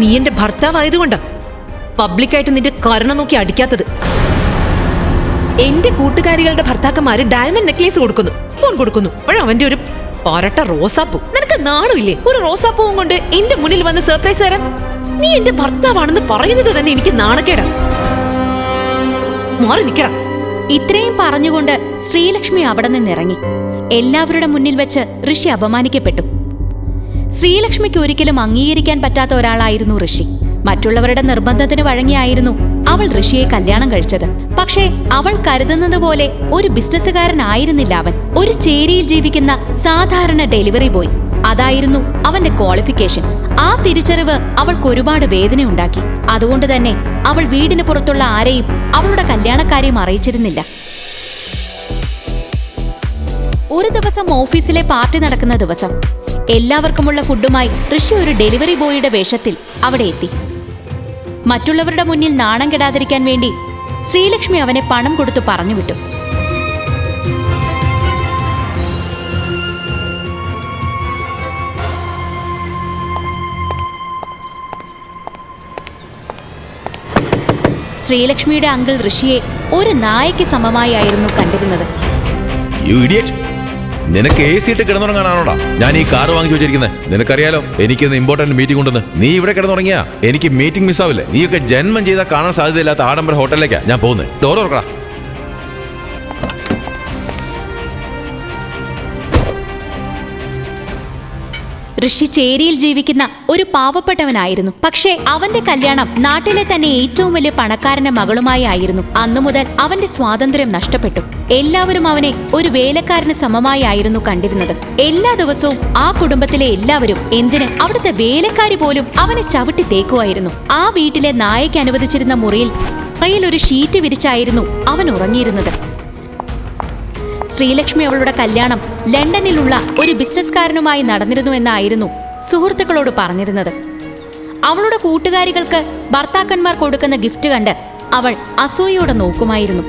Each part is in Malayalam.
നീ എന്റെ ഭർത്താവായതുകൊണ്ടാ പബ്ലിക്കായിട്ട് നിന്റെ കരുണ നോക്കി അടിക്കാത്തത്. എന്റെ കൂട്ടുകാരികളുടെ ഭർത്താക്കന്മാര് ഡയമണ്ട് നെക്ലേസ് കൊടുക്കുന്നു, ഫോൺ കൊടുക്കുന്നു. അവന്റെ ഒരു പരട്ട റോസാപ്പൂ. നിനക്ക് നാണമില്ലേ ഒരു റോസാപ്പൂവും കൊണ്ട് എന്റെ മുന്നിൽ വന്ന് സർപ്രൈസ് തരാൻ? നീ എന്റെ ഭർത്താവാണെന്ന് പറയുന്നത് തന്നെ എനിക്ക് നാണക്കേടാ. മാറി നിൽക്കടാ. ഇത്രയും പറഞ്ഞുകൊണ്ട് ശ്രീലക്ഷ്മി അവിടെ നിന്നിറങ്ങി. എല്ലാവരുടെ മുന്നിൽ വെച്ച് ഋഷി അപമാനിക്കപ്പെട്ടു. ശ്രീലക്ഷ്മിക്ക് ഒരിക്കലും അംഗീകരിക്കാൻ പറ്റാത്ത ഒരാളായിരുന്നു ഋഷി. മറ്റുള്ളവരുടെ നിർബന്ധത്തിന് വഴങ്ങിയായിരുന്നു അവൾ ഋഷിയെ കല്യാണം കഴിച്ചത്. പക്ഷേ അവൾ കരുതുന്നത് പോലെ ഒരു ബിസിനസ്സുകാരനായിരുന്നില്ല അവൻ. ഒരു ചേരിയിൽ ജീവിക്കുന്ന സാധാരണ ഡെലിവറി ബോയ്. അതായിരുന്നു അവന്റെ ക്വാളിഫിക്കേഷൻ. ആ തിരിച്ചറിവ് അവൾക്ക് ഒരുപാട് വേദനയുണ്ടാക്കി. അതുകൊണ്ട് തന്നെ അവൾ വീടിന് പുറത്തുള്ള ആരെയും അവളുടെ കല്യാണക്കാരെയും അറിയിച്ചിരുന്നില്ല. ഒരു ദിവസം ഓഫീസിലെ പാർട്ടി നടക്കുന്ന ദിവസം എല്ലാവർക്കുമുള്ള ഫുഡുമായി ഋഷി ഒരു ഡെലിവറി ബോയിയുടെ വേഷത്തിൽ അവിടെ എത്തി. മറ്റുള്ളവരുടെ മുന്നിൽ നാണം കെടാതിരിക്കാൻ വേണ്ടി ശ്രീലക്ഷ്മി അവനെ പണം കൊടുത്തു പറഞ്ഞുവിട്ടു. ശ്രീലക്ഷ്മിയുടെ അങ്കിൾ ഋഷിയെ ഒരു നായയ്ക്ക് സമമായിരുന്നു കണ്ടിരുന്നത്. നിനക്ക് AC ഇട്ട് കിടന്നുറങ്ങാനാണോടാ ഞാൻ ഈ കാർ വാങ്ങിച്ചു വെച്ചിരിക്കുന്നത്? നിനക്കറിയാലോ എനിക്കിന്ന് ഇമ്പോർട്ടന്റ് മീറ്റിംഗ് ഉണ്ടെന്ന്. നീ ഇവിടെ കിടന്നുറങ്ങിയാ എനിക്ക് മീറ്റിംഗ് മിസ്സാവില്ലേ? നീയൊക്കെ ജന്മം ചെയ്താൽ കാണാൻ സാധ്യതയില്ലാത്ത ആഡംബര ഹോട്ടലിലേക്കാ ഞാൻ പോകുന്നത്. ഡോർ തുറക്കടാ. ഋഷി ചേരിയിൽ ജീവിക്കുന്ന ഒരു പാവപ്പെട്ടവനായിരുന്നു. പക്ഷേ അവന്റെ കല്യാണം നാട്ടിലെ തന്നെ ഏറ്റവും വലിയ പണക്കാരന്റെ മകളുമായി ആയിരുന്നു. അന്നു മുതൽ അവന്റെ സ്വാതന്ത്ര്യം നഷ്ടപ്പെട്ടു. എല്ലാവരും അവനെ ഒരു വേലക്കാരന് സമമായി ആയിരുന്നു കണ്ടിരുന്നത്. എല്ലാ ദിവസവും ആ കുടുംബത്തിലെ എല്ലാവരും, എന്തിന് അവിടുത്തെ വേലക്കാരി പോലും അവനെ ചവിട്ടി തേക്കുമായിരുന്നു. ആ വീട്ടിലെ നായയ്ക്ക് അനുവദിച്ചിരുന്ന മുറിയിൽ ഒരു ഷീറ്റ് വിരിച്ചായിരുന്നു അവൻ ഉറങ്ങിയിരുന്നത്. ശ്രീലക്ഷ്മി അവളുടെ കല്യാണം ലണ്ടനിലുള്ള ഒരു ബിസിനസ്സുകാരനുമായി നടന്നിരുന്നു എന്നായിരുന്നു സുഹൃത്തുക്കളോട് പറഞ്ഞിരുന്നത്. അവളുടെ കൂട്ടുകാരികൾക്ക് ഭർത്താക്കന്മാർ കൊടുക്കുന്ന ഗിഫ്റ്റ് കണ്ട് അവൾ അസൂയോടെ നോക്കുമായിരുന്നു.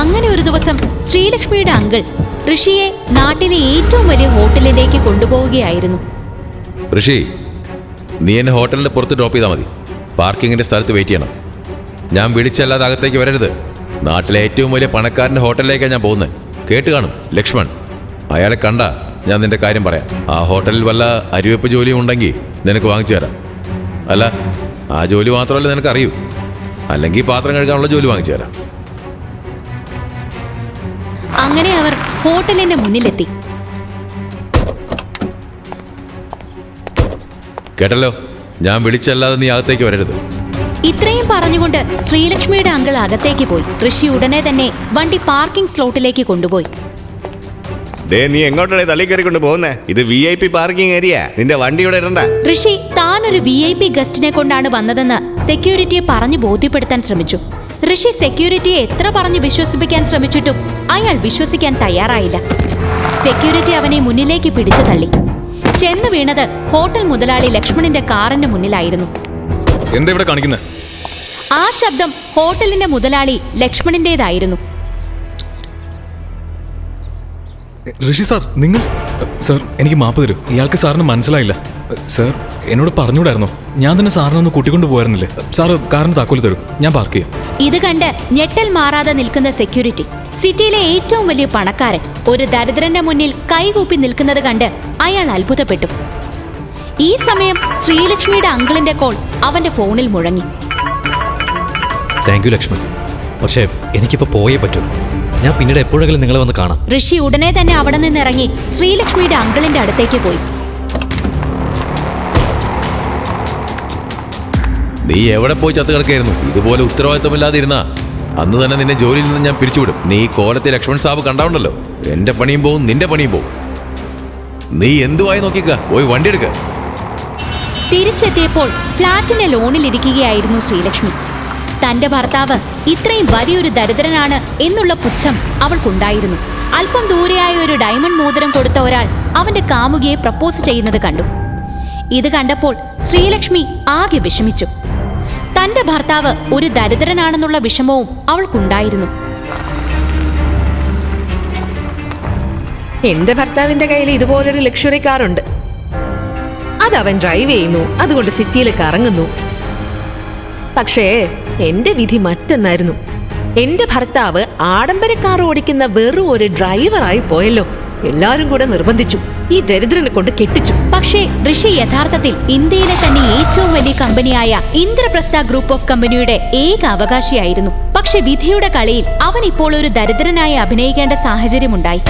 അങ്ങനെ ഒരു ദിവസം ശ്രീലക്ഷ്മിയുടെ അങ്കിൾ ഋഷിയെ നാട്ടിലെ ഏറ്റവും വലിയ ഹോട്ടലിലേക്ക് കൊണ്ടുപോവുകയായിരുന്നു. ഋഷി, നീ എന്നെ ഹോട്ടലിന്റെ പുറത്ത് ഡ്രോപ്പ് ചെയ്താൽ മതി. പാർക്കിങ്ങിന്റെ സ്ഥലത്ത് വെയിറ്റ് ചെയ്യണം. ഞാൻ വിളിച്ചല്ലാതെ അകത്തേക്ക് വരരുത്. നാട്ടിലെ ഏറ്റവും വലിയ പണക്കാരൻ്റെ ഹോട്ടലിലേക്കാണ് ഞാൻ പോകുന്നത്. കേട്ട് കാണും, ലക്ഷ്മൺ. അയാളെ കണ്ട ഞാൻ നിന്റെ കാര്യം പറയാം. ആ ഹോട്ടലിൽ വല്ല അരിവെപ്പ് ജോലിയും ഉണ്ടെങ്കിൽ നിനക്ക് വാങ്ങിച്ചു തരാം. അല്ല, ആ ജോലി മാത്രമല്ല നിനക്ക് അറിയൂ. അല്ലെങ്കിൽ പാത്രം കഴുകാനുള്ള ജോലി വാങ്ങിച്ചു തരാം. അങ്ങനെ അവർ ഹോട്ടലിന്റെ മുന്നിലെത്തി. കേട്ടല്ലോ, ഞാൻ വിളിച്ചല്ലാതെ നീ അകത്തേക്ക് വരരുത്. ഇത്രയും പറഞ്ഞുകൊണ്ട് ശ്രീലക്ഷ്മിയുടെ അങ്കിൾ അകത്തേക്ക് പോയി. ഋഷി ഉടനെ തന്നെ വണ്ടി പാർക്കിംഗ് സ്ലോട്ടിലേക്ക് കൊണ്ടുപോയി. നീ എങ്ങോട്ടാണ് തള്ളി കയറിക്കൊണ്ട് പോകുന്നേ? ഇത് VIP പാർക്കിംഗ് ഏരിയ. നിന്റെ വണ്ടി ഇവിടെ ഇടണ്ട. ഋഷി താനൊരു VIP ഗസ്റ്റിനെ കൊണ്ടാണ് വന്നതെന്ന് സെക്യൂരിറ്റിയെ പറഞ്ഞു ബോധ്യപ്പെടുത്താൻ ശ്രമിച്ചു. ഋഷി സെക്യൂരിറ്റിയെ എത്ര പറഞ്ഞു വിശ്വസിപ്പിക്കാൻ ശ്രമിച്ചിട്ടും അയാൾ വിശ്വസിക്കാൻ തയ്യാറായില്ല. സെക്യൂരിറ്റി അവനെ മുന്നിലേക്ക് പിടിച്ചു തള്ളി. ചെന്ന് വീണത് ഹോട്ടൽ മുതലാളി ലക്ഷ്മണിന്റെ കാറിന്റെ മുന്നിലായിരുന്നു. എന്താ ഇവിടെ കാണിക്കുന്നത്? ആ ശബ്ദം ഹോട്ടലിന്റെ മുതലാളി ലക്ഷ്മണിന്റേതായിരുന്നു. ഋഷി സാർ, നിങ്ങൾ? സാർ, എനിക്ക് മാപ്പ് തരൂ. ഇയാൾക്ക് സാറിന് മനസ്സിലായില്ല. സാർ, എന്നോട് പറഞ്ഞുകൂടായിരുന്നോ? ഞാൻ തന്നെ സാറിനെ ഒന്ന് കൂട്ടിക്കൊണ്ട് പോയായിരുന്നില്ലേ? സാർ കാറിന് താക്കോല് തരൂ, ഞാൻ പാർക്ക് ചെയ്യാം. ഇത് കണ്ട് ഞെട്ടൽ മാറാതെ നിൽക്കുന്ന സെക്യൂരിറ്റി, സിറ്റിയിലെ ഏറ്റവും വലിയ പണക്കാരൻ, ഒരു ദരിദ്രന്റെ മുന്നിൽ കൈകൂപ്പി നിൽക്കുന്നത് കണ്ട് അയാൾ അത്ഭുതപ്പെട്ടു. ഈ സമയം ശ്രീലക്ഷ്മിയുടെ അങ്കിളിന്റെ കോൾ അവന്റെ ഫോണിൽ മുഴങ്ങി. താങ്ക് യു ലക്ഷ്മൺ, പക്ഷേ എനിക്കിപ്പോ പോയേ പറ്റൂ. ഞാൻ പിന്നീട് എപ്പോഴെങ്കിലും നിങ്ങളെ വന്ന് കാണാം. ഋഷി ഉടനെ തന്നെ അവിടെ നിന്നിറങ്ങി ശ്രീലക്ഷ്മിയുടെ അങ്കിളിന്റെ അടുത്തേക്ക് പോയി. നീ എവിടെ പോയി ചത്തു കിടക്കായിരുന്നു? ഇതുപോലെ ഉത്തരവാദിത്തമില്ലാതെ ഇരുന്നാ അന്ന് തന്നെ നിന്നെ ജോലിയിൽ നിന്ന് ഞാൻ പിരിച്ചുവിടും. നീ കോലത്തെ ലക്ഷ്മൺ സാബ് കണ്ടാവുണ്ടല്ലോ, എന്റെ പണിയും പോവും, നിന്റെ പണിയും പോവും. നീ എന്തുവായി നോക്കിക്ക, പോയി വണ്ടി എടുക്ക. തിരിച്ചെത്തിയപ്പോൾ ഫ്ളാറ്റിന്റെ ലോണിലിരിക്കുകയായിരുന്നു ശ്രീലക്ഷ്മി. തന്റെ ഭർത്താവ് ഇത്രയും വലിയൊരു ദരിദ്രനാണ് എന്നുള്ള പുച്ഛം അവൾക്കുണ്ടായിരുന്നു. അല്പം ദൂരെയായ ഒരു ഡയമണ്ട് മോതിരം കൊടുത്ത ഒരാൾ അവന്റെ കാമുകിയെ പ്രപ്പോസ് ചെയ്യുന്നത് കണ്ടു. ഇത് കണ്ടപ്പോൾ ശ്രീലക്ഷ്മി ആകെ വിഷമിച്ചു. തന്റെ ഭർത്താവ് ഒരു ദരിദ്രനാണെന്നുള്ള വിഷമവും അവൾക്കുണ്ടായിരുന്നു. എന്റെ ഭർത്താവിന്റെ കയ്യിൽ ഇതുപോലൊരു ലക്ഷറി കാറുണ്ട്. അത് അവൻ ഡ്രൈവ് ചെയ്യുന്നു, അതുകൊണ്ട് സിറ്റിയിൽ കറങ്ങുന്നു. പക്ഷേ എന്റെ വിധി മറ്റൊന്നായിരുന്നു. എന്റെ ഭർത്താവ് ആഡംബര കാർ ഓടിക്കുന്ന വെറും ഒരു ഡ്രൈവറായി പോയല്ലോ. എല്ലാരും കൂടെ നിർബന്ധിച്ചു, ഈ ദരിദ്രനെ കൊണ്ട് കെട്ടിച്ചു. പക്ഷേ ഋഷി യഥാർത്ഥത്തിൽ ഇന്ത്യയിലെ തന്നെ ഏറ്റവും വലിയ കമ്പനിയായ ഇന്ദ്രപ്രസ്ഥ ഗ്രൂപ്പ് ഓഫ് കമ്പനിയുടെ ഏക അവകാശിയായിരുന്നു. പക്ഷെ വിധിയുടെ കളിയിൽ അവൻ ഇപ്പോൾ ഒരു ദരിദ്രനായി അഭിനയിക്കേണ്ട സാഹചര്യമുണ്ടായി.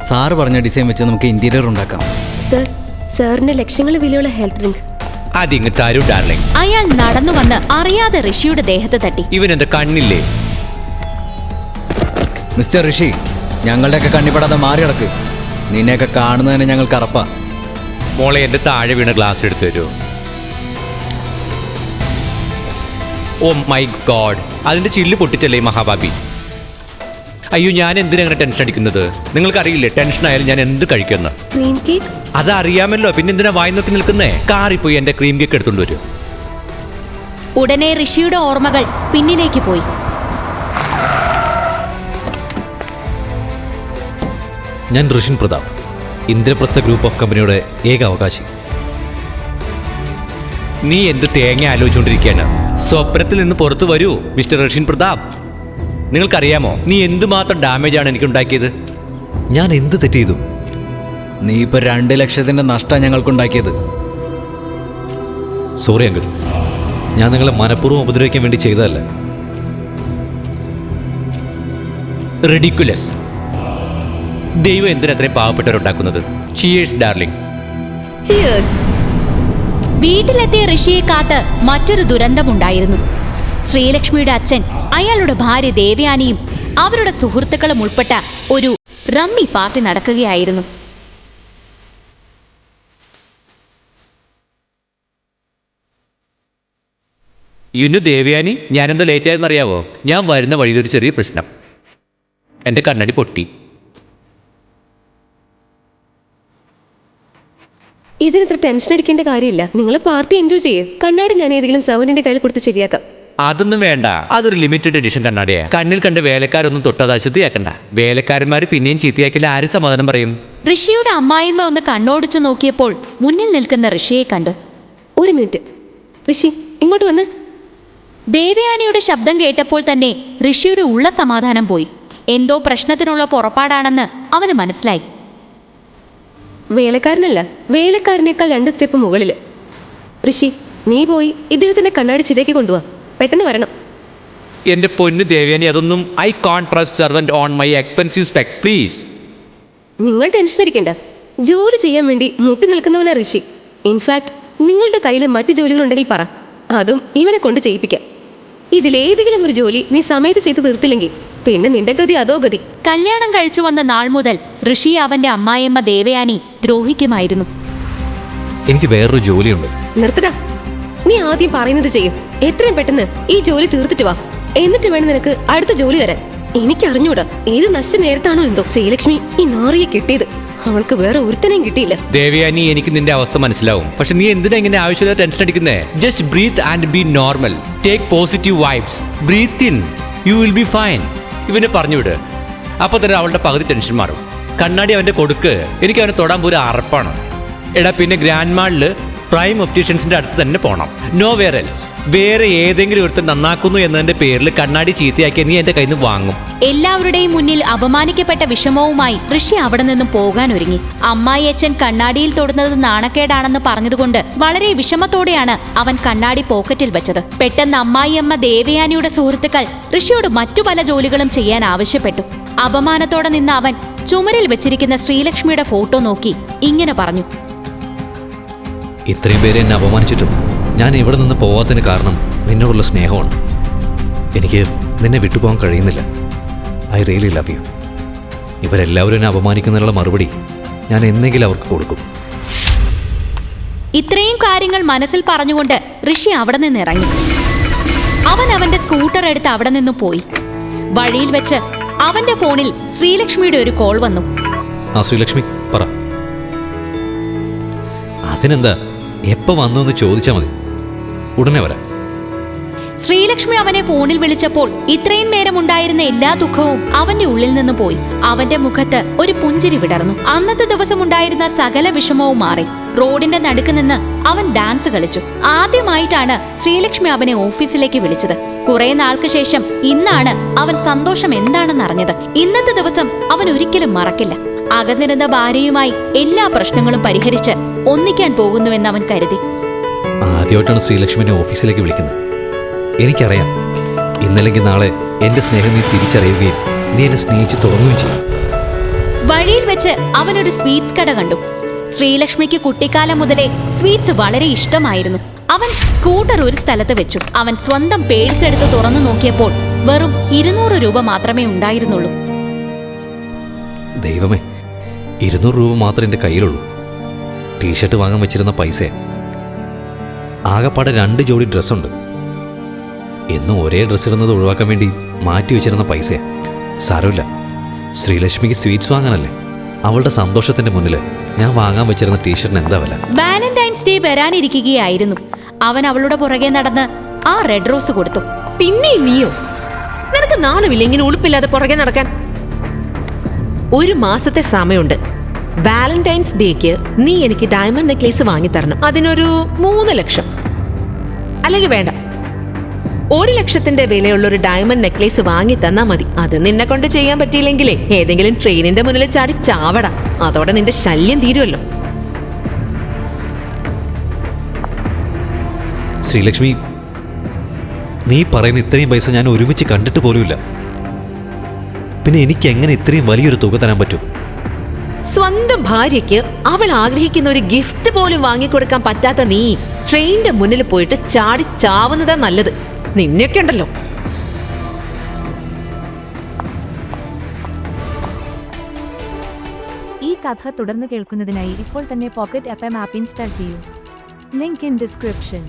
സാറ് പറഞ്ഞ ഡിസൈൻ വെച്ച് നമുക്ക് ഇന്റീരിയർ ഉണ്ടാക്കാം. സർ, സാറിന്റെ ലക്ഷ്യങ്ങൾ വിലയുള്ള ഹെൽത്ത് ഡ്രിങ്ക്. അതിങ്ങ് തരൂ ഡാർലിംഗ്. അയാൾ നടന്നു വന്ന് അറിയാതെ ഋഷിയുടെ ദേഹത്ത് തട്ടി. ഇവനെന്താ കണ്ണില്ലേ? മിസ്റ്റർ ഋഷി, ഞങ്ങളുടെയൊക്കെ കണ്ണിപ്പെടാതെ മാറി കിടക്ക്. നിന്നെയൊക്കെ കാണുന്നതിന് ഞങ്ങൾക്ക് അറപ്പാ. മോളെ, എന്റെ താഴെ വീണ ഗ്ലാസ് എടുത്തു തരൂ. ഓ മൈ ഗോഡ്, അതിന്റെ ചില്ല് പൊട്ടിച്ചല്ലേ മഹാഭാബി. അയ്യോ, ഞാൻ എന്തിനങ്ങനെ ടെൻഷൻ അടിക്കുന്നത്? നിങ്ങൾക്കറിയില്ലേ ടെൻഷൻ ആയാലും ഞാൻ എന്ത് കഴിക്കുമെന്ന്? Cream cake. അതറിയാമല്ലോ, പിന്നെ എന്തിനാ വായി നോക്കി നിൽക്കുന്നേ? കാറിൽ പോയി എന്റെ ക്രീം കേക്ക് എടുത്തോണ്ട് വരും. ഉടനെ ഋഷിയുടെ ഓർമ്മകൾ പിന്നിലേക്ക് പോയി. ഞാൻ ഋഷിൻ പ്രതാപ്, ഇന്ദ്രപ്രസ്ഥ ഗ്രൂപ്പ് ഓഫ് കമ്പനിയുടെ ഏക അവകാശി. നീ എന്ത് തേങ്ങ ആലോചിച്ചുകൊണ്ടിരിക്കുകയാണ്? സ്വപ്നത്തിൽ നിന്ന് പുറത്തു വരൂ മിസ്റ്റർ ഋഷിൻ പ്രതാപ്. നിങ്ങൾക്കറിയാമോ നീ എന്തുമാത്രം ഡാമേജാണ് എനിക്കുണ്ടാക്കിയത്? ഞാൻ എന്ത് തെറ്റ് ചെയ്തു? നീ ഇപ്പൊ 2 ലക്ഷത്തിന്റെ നഷ്ടം ഞങ്ങൾക്കുണ്ടാക്കിയത്. സോറി അങ്കിൾ, ഞാൻ നിങ്ങളെ മനഃപൂർവ്വം ഉപദ്രവിക്കാൻ വേണ്ടി ചെയ്തതല്ല. റിഡിക്കുലസ്. ദൈവം എന്തിനത്രയും പാവപ്പെട്ടവരുണ്ടാക്കുന്നത്? Cheers darling. ചിയേഴ്സ്. വീട്ടിലെത്തിയ ഋഷിയെ കാത്ത് മറ്റൊരു ദുരന്തമുണ്ടായിരുന്നു. ശ്രീലക്ഷ്മിയുടെ അച്ഛൻ അയാളുടെ ഭാര്യ ദേവയാനിയും അവരുടെ സുഹൃത്തുക്കളും ഉൾപ്പെട്ട ഒരു റമ്മി പാർട്ടി നടക്കുകയായിരുന്നു. യുനു ദേവയാനി, ഞാനെന്താ ലേറ്റ് ആയെന്ന് അറിയാവോ? ഞാൻ വരുന്ന വഴിയിലൊരു ചെറിയ പ്രശ്നം. എൻ്റെ കണ്ണടി പൊട്ടി. ഇതിനിത്ര ടെൻഷൻ അടിക്കേണ്ട കാര്യമില്ല. നിങ്ങൾ പാർട്ടി എൻജോയ് ചെയ്യേ. കണ്ണാടി ഞാൻ ഏതെങ്കിലും സെവനിന്റെ കയ്യിൽ കൊടുത്ത് ശരിയാക്കാം. അതൊന്നും വേണ്ട, അതൊരു ലിമിറ്റഡ് എഡിഷൻ കണ്ണാടിയാ. കണ്ണിൽ കണ്ട് വേലക്കാരൊന്നും തൊട്ടത് അശുദ്ധിയാക്കണ്ട. വേലക്കാരന്മാർ പിന്നെയും ചീത്തയാക്കില്ല, ആരും സമാധാനം പറയും? ഋഷിയുടെ അമ്മായിമ്മ ഒന്ന് കണ്ണോടിച്ചു നോക്കിയപ്പോൾ മുന്നിൽ നിൽക്കുന്ന ഋഷിയെ കണ്ടു. ഒരു മിനിറ്റ് ഋഷി, ഇങ്ങോട്ട് വന്ന്. ദേവയാനിയുടെ ശബ്ദം കേട്ടപ്പോൾ തന്നെ ഋഷിയുടെ ഉള്ള സമാധാനം പോയി. എന്തോ പ്രശ്നത്തിനുള്ള പുറപ്പാടാണെന്ന് അവന് മനസ്സിലായി. വേലക്കാരനല്ല, വേലക്കാരനേക്കാൾ 2 സ്റ്റെപ്പ് മുകളിൽ. ഋഷി, നീ പോയി ഇദ്ദേഹത്തിന്റെ കണ്ണാടി ശരിയാക്കി കൊണ്ടുപോവാ. പെട്ടെന്ന് വരണം. എൻ്റെ പൊന്നു ദേവയാനി, അതൊന്നും I കോണ്ട് trust servant on my expensive specs, please. നിങ്ങൾ ടെൻഷൻ അടിക്കണ്ട. ജോലി ചെയ്യാൻ വേണ്ടി മുട്ടി നിൽക്കുന്നവനാ ഋഷി. ഇൻഫാക്ട് നിങ്ങളുടെ കയ്യിൽ മറ്റു ജോലികളുണ്ടെങ്കിൽ പറ, അതും ഇവനെ കൊണ്ട് ചെയ്യിപ്പിക്കാം. ഇതിലേതെങ്കിലും ഒരു ജോലി നീ സമയത്ത് ചെയ്ത് തീർത്തില്ലെങ്കിൽ പിന്നെ നിന്റെ ഗതി അതോ ഗതി. കല്യാണം കഴിച്ചു വന്ന നാൾ മുതൽ ഋഷി അവന്റെ അമ്മായിയമ്മ ദേവയാനി ദ്രോഹിക്കുമായിരുന്നു. എനിക്ക് വേറൊരു ജോലിയുണ്ട്. നിർത്തടാ. നീ ആദ്യം പറയുന്നത് ചെയ്യും. എത്രയും പെട്ടെന്ന് ഈ ജോലി തീർത്തിട്ട് വാ. എന്നിട്ട് വേണം നിനക്ക് അടുത്ത ജോലി തരാൻ. എനിക്ക് അറിഞ്ഞൂടാ ഏത് നശിച്ച നേരത്താണോ എന്തോ ശ്രീലക്ഷ്മി ഈ നാറിയെ കിട്ടിയത്. അവൾക്ക് വേറെ ഒരുത്തനെയും കിട്ടിയില്ല. ദേവയാനി, എനിക്ക് നിന്റെ അവസ്ഥ മനസ്സിലാവും. പക്ഷെ നീ എന്തിനാ ഇങ്ങനെ ആവശ്യമില്ലാതെ ടെൻഷൻ അടിക്കുന്നേ? Just breathe and be normal. Take positive vibes. Breathe in, you will be fine. ഇവനെ പറഞ്ഞുവിട്. അപ്പോൾ തന്നെ അവളുടെ പകുതി ടെൻഷൻ മാറും. കണ്ണാടി അവൻ്റെ കൊടുക്ക്. എനിക്ക് അവനെ തൊടാൻ പോലും അറപ്പാണ്. എടാ, പിന്നെ ഗ്രാൻഡ് മാളില് പ്രൈം ഒപ്റ്റീഷ്യൻസിന്റെ അടുത്ത് തന്നെ പോകണം. No where else. വേറെ ഏതെങ്കിലും ഒരുത്തൻ നന്നാക്കുന്നു എന്നതിന്റെ പേരിൽ കണ്ണാടി ചീത്തയാക്കിയ നീ എന്റെ കയ്യിൽ നിന്ന് വാങ്ങും. എല്ലാവരുടെയും മുന്നിൽ അപമാനിക്കപ്പെട്ട വിഷമവുമായി ഋഷി അവിടെ നിന്നും പോകാൻ ഒരുങ്ങി. അമ്മായിയച്ഛൻ കണ്ണാടിയിൽ തൊടുന്നത് നാണക്കേടാണെന്ന് പറഞ്ഞതുകൊണ്ട് വളരെ വിഷമത്തോടെയാണ് അവൻ കണ്ണാടി പോക്കറ്റിൽ വെച്ചത്. പെട്ടെന്ന് അമ്മായിയമ്മ ദേവയാനിയുടെ സുഹൃത്തുക്കൾ ഋഷിയോട് മറ്റു പല ജോലികളും ചെയ്യാൻ ആവശ്യപ്പെട്ടു. അപമാനത്തോടെ നിന്ന് അവൻ ചുമരിൽ വെച്ചിരിക്കുന്ന ശ്രീലക്ഷ്മിയുടെ ഫോട്ടോ നോക്കി ഇങ്ങനെ പറഞ്ഞു: ഇത്രയും പേരെ എന്നെ അപമാനിച്ചിട്ടും ഞാൻ ഇവിടെ നിന്ന് പോവാത്തതിന് കാരണം നിന്നോടുള്ള സ്നേഹമാണ്. എനിക്ക് നിന്നെ വിട്ടുപോകാൻ കഴിയുന്നില്ല. I really love you. ഇവരെല്ലാവരും എന്നെ അപമാനിക്കുന്നതിനുള്ള മറുപടി ഞാൻ എന്തെങ്കിലും അവർക്ക് കൊടുക്കും. ഇത്രയും കാര്യങ്ങൾ മനസ്സിൽ പറഞ്ഞുകൊണ്ട് ഋഷി അവിടെ നിന്ന് ഇറങ്ങി. അവൻ അവന്റെ സ്കൂട്ടർ എടുത്ത് അവിടെ നിന്നും പോയി. വഴിയിൽ വെച്ച് അവന്റെ ഫോണിൽ ശ്രീലക്ഷ്മിയുടെ ഒരു കോൾ വന്നു. ആ ശ്രീലക്ഷ്മി, പറ. അതിനെന്താ, എപ്പോൾ വന്നു എന്ന് ചോദിച്ചാൽ മതി, ഉടനെ വരാം. ശ്രീലക്ഷ്മി അവനെ ഫോണിൽ വിളിച്ചപ്പോൾ ഇത്രയും നേരം ഉണ്ടായിരുന്ന എല്ലാ ദുഃഖവും അവന്റെ ഉള്ളിൽ നിന്ന് പോയി. അവന്റെ മുഖത്ത് ഒരു പുഞ്ചിരി വിടർന്നു. അന്നത്തെ ദിവസം ഉണ്ടായിരുന്ന സകല വിഷമവും മാറി. റോഡിന്റെ നടുക്ക് നിന്ന് അവൻ ഡാൻസ് കളിച്ചു. ആദ്യമായിട്ടാണ് ശ്രീലക്ഷ്മി അവനെ ഓഫീസിലേക്ക് വിളിച്ചത്. കുറെ നാൾക്ക് ശേഷം ഇന്നാണ് അവൻ സന്തോഷം എന്താണെന്ന് അറിഞ്ഞത്. ഇന്നത്തെ ദിവസം അവൻ ഒരിക്കലും മറക്കില്ല. അകന്നിരുന്ന ഭാര്യയുമായി എല്ലാ പ്രശ്നങ്ങളും പരിഹരിച്ച് ഒന്നിക്കാൻ പോകുന്നുവെന്ന് അവൻ കരുതി. ആദ്യമായിട്ടാണ് ശ്രീലക്ഷ്മിനെ ഓഫീസിലേക്ക് വിളിക്കുന്നത്. എനിക്കറിയാം, ഇന്നല്ലെങ്കിൽ നാളെ എന്റെ സ്നേഹം നീ തിരിച്ചറിയുകയും നീ എന്നെ സ്നേഹിച്ച് തുടങ്ങുകയും ചെയ്യും. വഴിയിൽ വെച്ച് അവനൊരു സ്വീറ്റ്സ് കട കണ്ടു. ശ്രീലക്ഷ്മിക്ക് കുട്ടിക്കാലം മുതലേ സ്വീറ്റ്സ് വളരെ ഇഷ്ടമായിരുന്നു. അവൻ സ്കൂട്ടർ ഒരു സ്ഥലത്ത് വെച്ചു. അവൻ സ്വന്തം പേഴ്സ് എടുത്ത് തുറന്നു നോക്കിയപ്പോൾ വെറും 200 രൂപ മാത്രമേ ഉണ്ടായിരുന്നുള്ളൂ. ദൈവമേ, 200 രൂപ മാത്രമേ എൻ്റെ കയ്യിലുള്ളൂ. ടീഷർട്ട് വാങ്ങാൻ വെച്ചിരുന്ന പൈസ, ആകെപ്പാടെ 2 ജോഡി ഡ്രസ്സുണ്ട്. എന്നും ഒരേ ഡ്രസ്സ് ഇടുന്നത് ഒഴിവാക്കാൻ വേണ്ടി മാറ്റി വെച്ചിരുന്ന പൈസ. സാരമില്ല, ശ്രീലക്ഷ്മിക്ക് സ്വീറ്റ്സ് വാങ്ങാനല്ലേ. അവളുടെ സന്തോഷത്തിന്റെ മുന്നിൽ ഞാൻ വാങ്ങാൻ വെച്ചിരുന്ന ടീഷർട്ടിന് എന്താ വില? വാലന്റൈൻസ് ഡേ വരാനിരിക്കുകയായിരുന്നു. അവൻ അവളുടെ പുറകെ നടന്ന് ആ റെഡ് റോസ് കൊടുത്തു. പിന്നെ നീയോ? നിനക്ക് നാണമില്ല ഇങ്ങനെ ഉളുപ്പില്ലാതെ പുറകെ നടക്കാൻ? 1 മാസത്തെ സമയമുണ്ട്. വാലന്റൈൻസ് ഡേക്ക് നീ എനിക്ക് ഡയമണ്ട് നെക്ലേസ് വാങ്ങിത്തരണം. അതിനൊരു 3 ലക്ഷം. അല്ലെങ്കിൽ വേണ്ട, 1 ലക്ഷത്തിന്റെ വിലയുള്ള ഒരു ഡയമണ്ട് നെക്ലേസ് വാങ്ങി തന്നാ മതി. അത് നിന്നെ കൊണ്ട് ചെയ്യാൻ പറ്റിയില്ലെങ്കിലേ ഏതെങ്കിലും ട്രെയിനിന്റെ മുന്നിൽ ചാടി ചാവടാ. അതോടെ നിന്റെ ശല്യം തീരുമല്ലോ. ശ്രീലക്ഷ്മി, നീ പറയുന്ന ഇത്രയും പൈസ ഞാൻ ഒരുമിച്ച് കണ്ടിട്ട് പോലുമില്ല. പിന്നെ എനിക്ക് എങ്ങനെ ഇത്രയും വലിയൊരു തുക തരാൻ പറ്റും? സ്വന്തം ഭാര്യയ്ക്ക് അവൾ ആഗ്രഹിക്കുന്ന ഒരു ഗിഫ്റ്റ് പോലും വാങ്ങിക്കൊടുക്കാൻ പറ്റാത്ത നീ ട്രെയിനിന്റെ മുന്നിൽ പോയിട്ട് ചാടി ചാവുന്നതാ നല്ലത്. നിന്നെയൊക്കെ ഉണ്ടല്ലോ. ഈ കഥ തുടർന്ന് കേൾക്കുന്നതിനായി ഇപ്പോൾ തന്നെ പോക്കറ്റ് FM ആപ്പ് ഇൻസ്റ്റാൾ ചെയ്യൂ. Link in description.